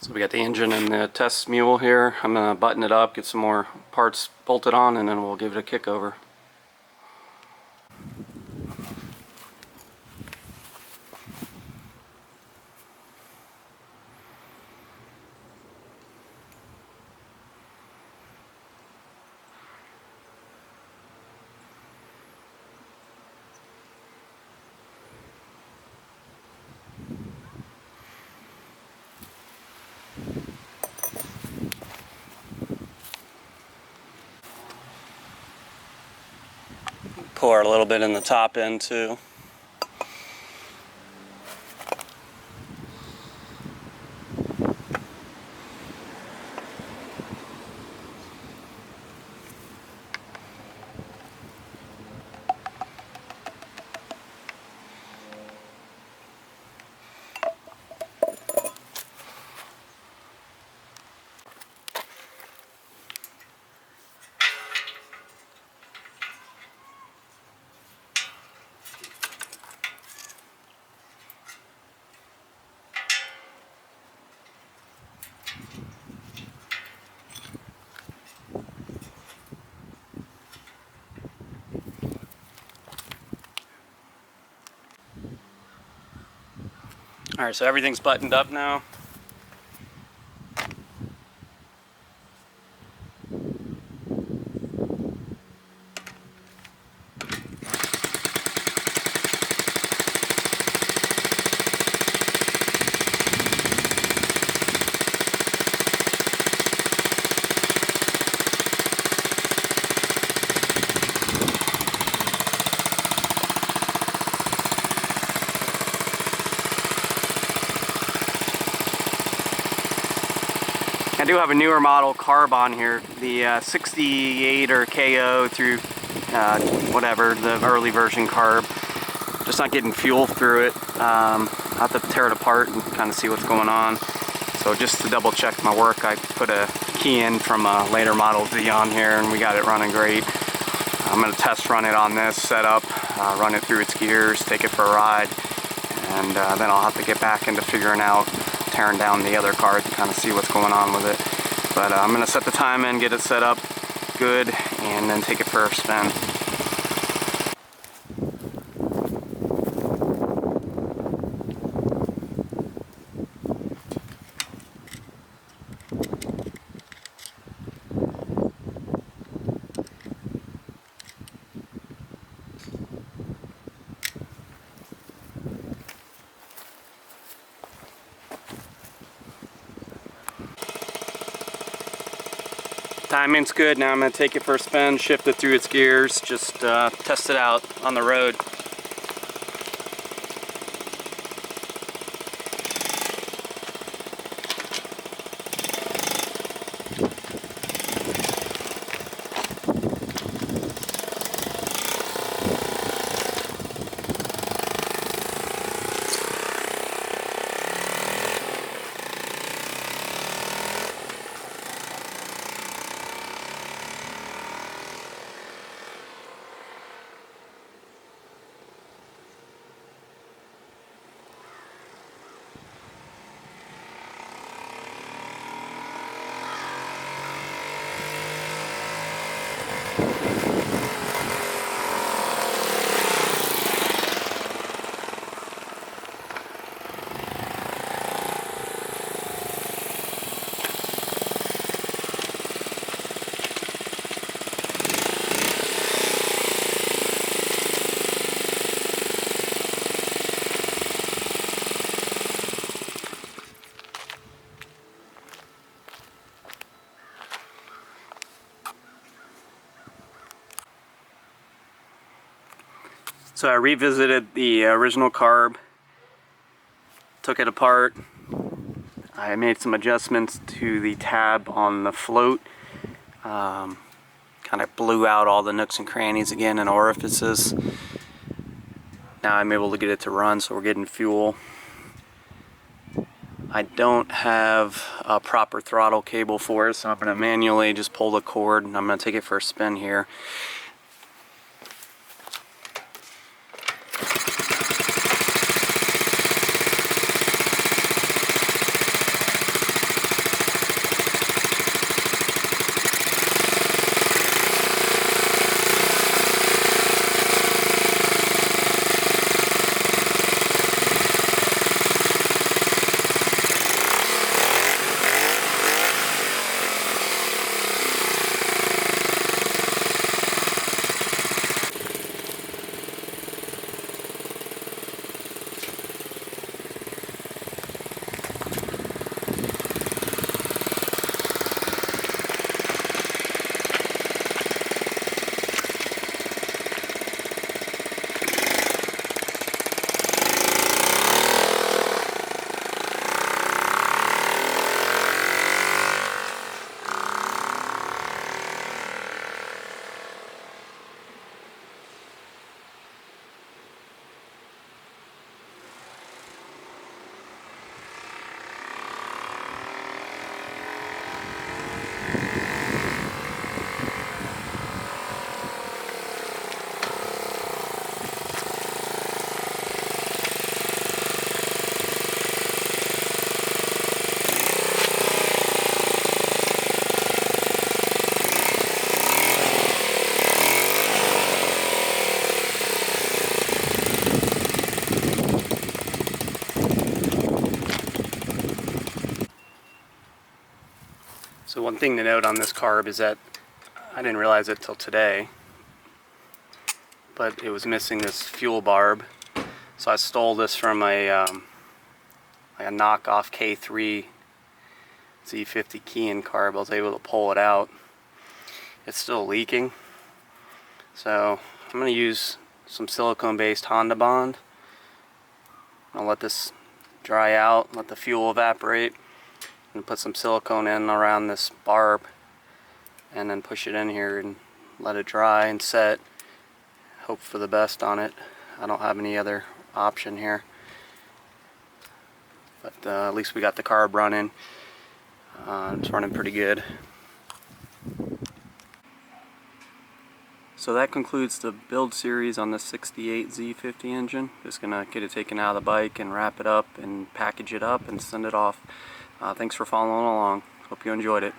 So we got the engine and the test mule here. I'm going to button it up, get some more parts bolted on, and then we'll give it a kick over. Pour a little bit in the top end too. Alright, so everything's buttoned up now. I do have a newer model carb on here, the 68 or KO through whatever, the early version carb. Just not getting fuel through it. I'll have to tear it apart and kind of see what's going on. So just to double check my work, I put a key in from a later model Z on here and we got it running great. I'm going to test run it on this setup, run it through its gears, take it for a ride, and then I'll have to get back into figuring out tearing down the other card to kind of see what's going on with it. But I'm going to set the time in, get it set up good, and then take it for a spin. Timing's good. Now I'm going to take it for a spin, shift it through its gears, just test it out on the road. So I revisited the original carb, took it apart. I made some adjustments to the tab on the float. Kind of blew out all the nooks and crannies again and orifices. Now I'm able to get it to run, so we're getting fuel. I don't have a proper throttle cable for it, so I'm going to manually just pull the cord, and I'm going to take it for a spin here. So one thing to note on this carb is that I didn't realize it till today, but it was missing this fuel barb. So I stole this from a like a knockoff K3 Z50 Engine carb. I was able to pull it out. It's still leaking. So I'm going to use some silicone based Honda Bond. I'll let this dry out, let the fuel evaporate, and put some silicone in around this barb, and then push it in here and let it dry and set. Hope for the best on it. I don't have any other option here, but at least we got the carb running. It's running pretty good. So that concludes the build series on the 68 Z50 engine. Just gonna get it taken out of the bike and wrap it up and package it up and send it off. Thanks for following along. Hope you enjoyed it.